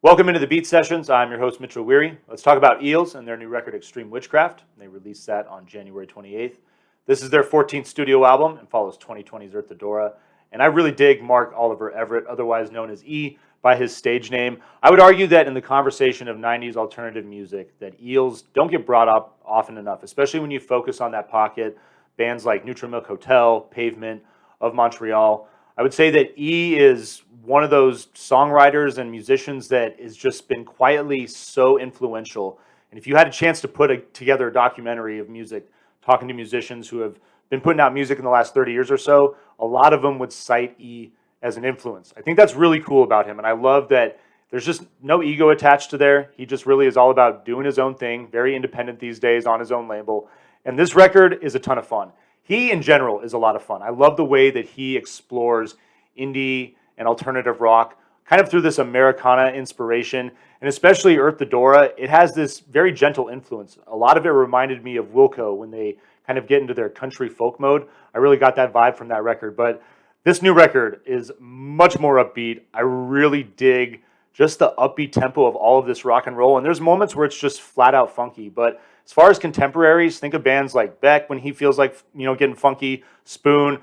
Welcome into the Beat Sessions. I'm your host, Mitchell Weary. Let's talk about Eels and their new record, Extreme Witchcraft. They released that on January 28th. This is their 14th studio album and follows 2020's Earth Adora. And I really dig Mark Oliver Everett, otherwise known as E by his stage name. I would argue that in the conversation of 90s alternative music, that Eels don't get brought up often enough, especially when you focus on that pocket. Bands like Neutral Milk Hotel, Pavement, Of Montreal. I would say that E is one of those songwriters and musicians that has just been quietly so influential. And if you had a chance to put together a documentary of music, talking to musicians who have been putting out music in the last 30 years or so, a lot of them would cite E as an influence. I think that's really cool about him. And I love that there's just no ego attached to there. He just really is all about doing his own thing, very independent these days on his own label. And this record is a ton of fun. He, in general, is a lot of fun. I love the way that he explores indie and alternative rock, kind of through this Americana inspiration, and especially Earth Adora. It has this very gentle influence. A lot of it reminded me of Wilco when they kind of get into their country folk mode. I really got that vibe from that record, but this new record is much more upbeat. I really dig just the upbeat tempo of all of this rock and roll, and there's moments where it's just flat out funky, but as far as contemporaries, think of bands like Beck when he feels like, getting funky, Spoon,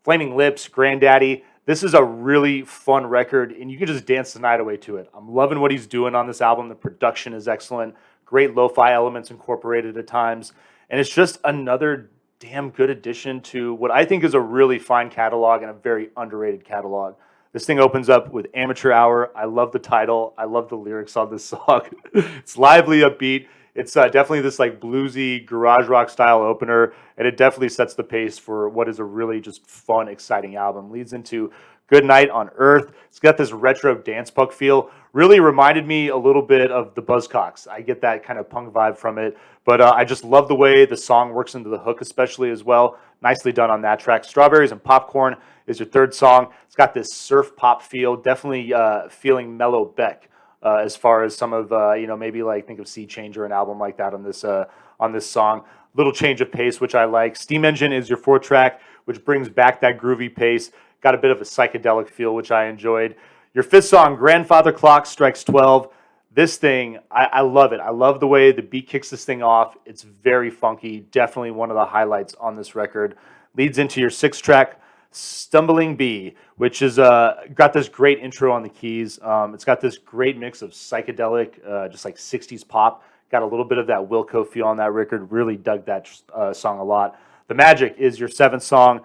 Flaming Lips, Grandaddy. This is a really fun record, and you can just dance the night away to it. I'm loving what he's doing on this album. The production is excellent. Great lo-fi elements incorporated at times. And it's just another damn good addition to what I think is a really fine catalog and a very underrated catalog. This thing opens up with Amateur Hour. I love the title. I love the lyrics on this song. It's lively, upbeat. It's definitely this like bluesy garage rock style opener, and it definitely sets the pace for what is a really just fun, exciting album. Leads into Good Night on Earth. It's got this retro dance punk feel. Really reminded me a little bit of the Buzzcocks. I get that kind of punk vibe from it, but I just love the way the song works into the hook, especially as well. Nicely done on that track. Strawberries and Popcorn is your third song. It's got this surf pop feel, definitely feeling mellow Beck. As far as some of maybe like think of Sea Change or an album like that on this song. Little change of pace, which I like. Steam Engine is your fourth track, which brings back that groovy pace. Got a bit of a psychedelic feel, which I enjoyed. Your fifth song, Grandfather Clock Strikes 12. This thing, I love it. I love the way the beat kicks this thing off. It's very funky. Definitely one of the highlights on this record. Leads into your sixth track, Stumbling Bee, which is got this great intro on the keys. It's got this great mix of psychedelic, just like 60s pop. Got a little bit of that Wilco feel on that record. Really dug that song a lot. The Magic is your seventh song.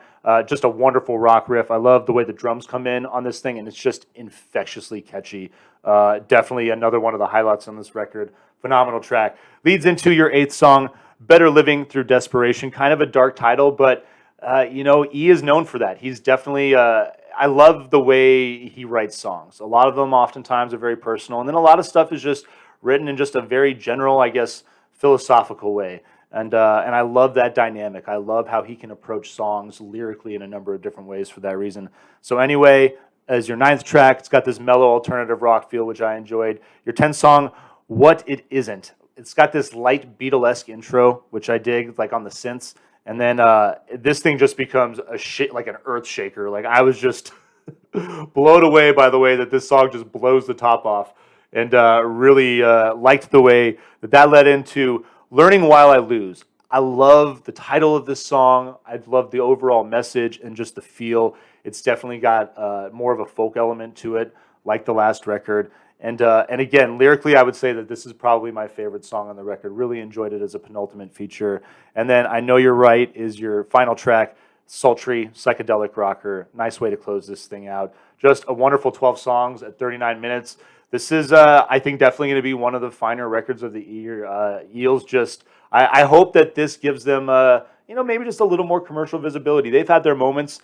Just a wonderful rock riff. I love the way the drums come in on this thing, and it's just infectiously catchy. Definitely another one of the highlights on this record. Phenomenal track. Leads into your eighth song, Better Living Through Desperation. Kind of a dark title, but E is known for that. He's definitely, I love the way he writes songs. A lot of them oftentimes are very personal, and then a lot of stuff is just written in just a very general, I guess, philosophical way. And I love that dynamic. I love how he can approach songs lyrically in a number of different ways for that reason. So anyway, as your ninth track, it's got this mellow alternative rock feel, which I enjoyed. Your 10th song, What It Isn't. It's got this light Beatlesque intro, which I dig, like on the synths. And then this thing just becomes like an earth shaker. Like I was just blown away by the way that this song just blows the top off, and really liked the way that led into Learning While I Lose. I love the title of this song. I love the overall message and just the feel. It's definitely got more of a folk element to it, like the last record. And again, lyrically, I would say that this is probably my favorite song on the record. Really enjoyed it as a penultimate feature. And then I Know You're Right is your final track, sultry, psychedelic rocker. Nice way to close this thing out. Just a wonderful 12 songs at 39 minutes. This is, I think, definitely going to be one of the finer records of the year. Eels just, I hope that this gives them, maybe just a little more commercial visibility. They've had their moments,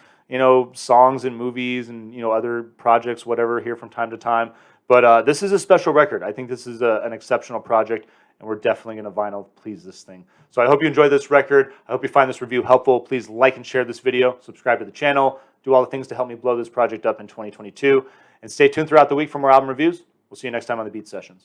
songs and movies and, other projects, whatever, here from time to time. But this is a special record. I think this is an exceptional project, and we're definitely going to vinyl please this thing. So I hope you enjoy this record. I hope you find this review helpful. Please like and share this video. Subscribe to the channel. Do all the things to help me blow this project up in 2022. And stay tuned throughout the week for more album reviews. We'll see you next time on the Beat Sessions.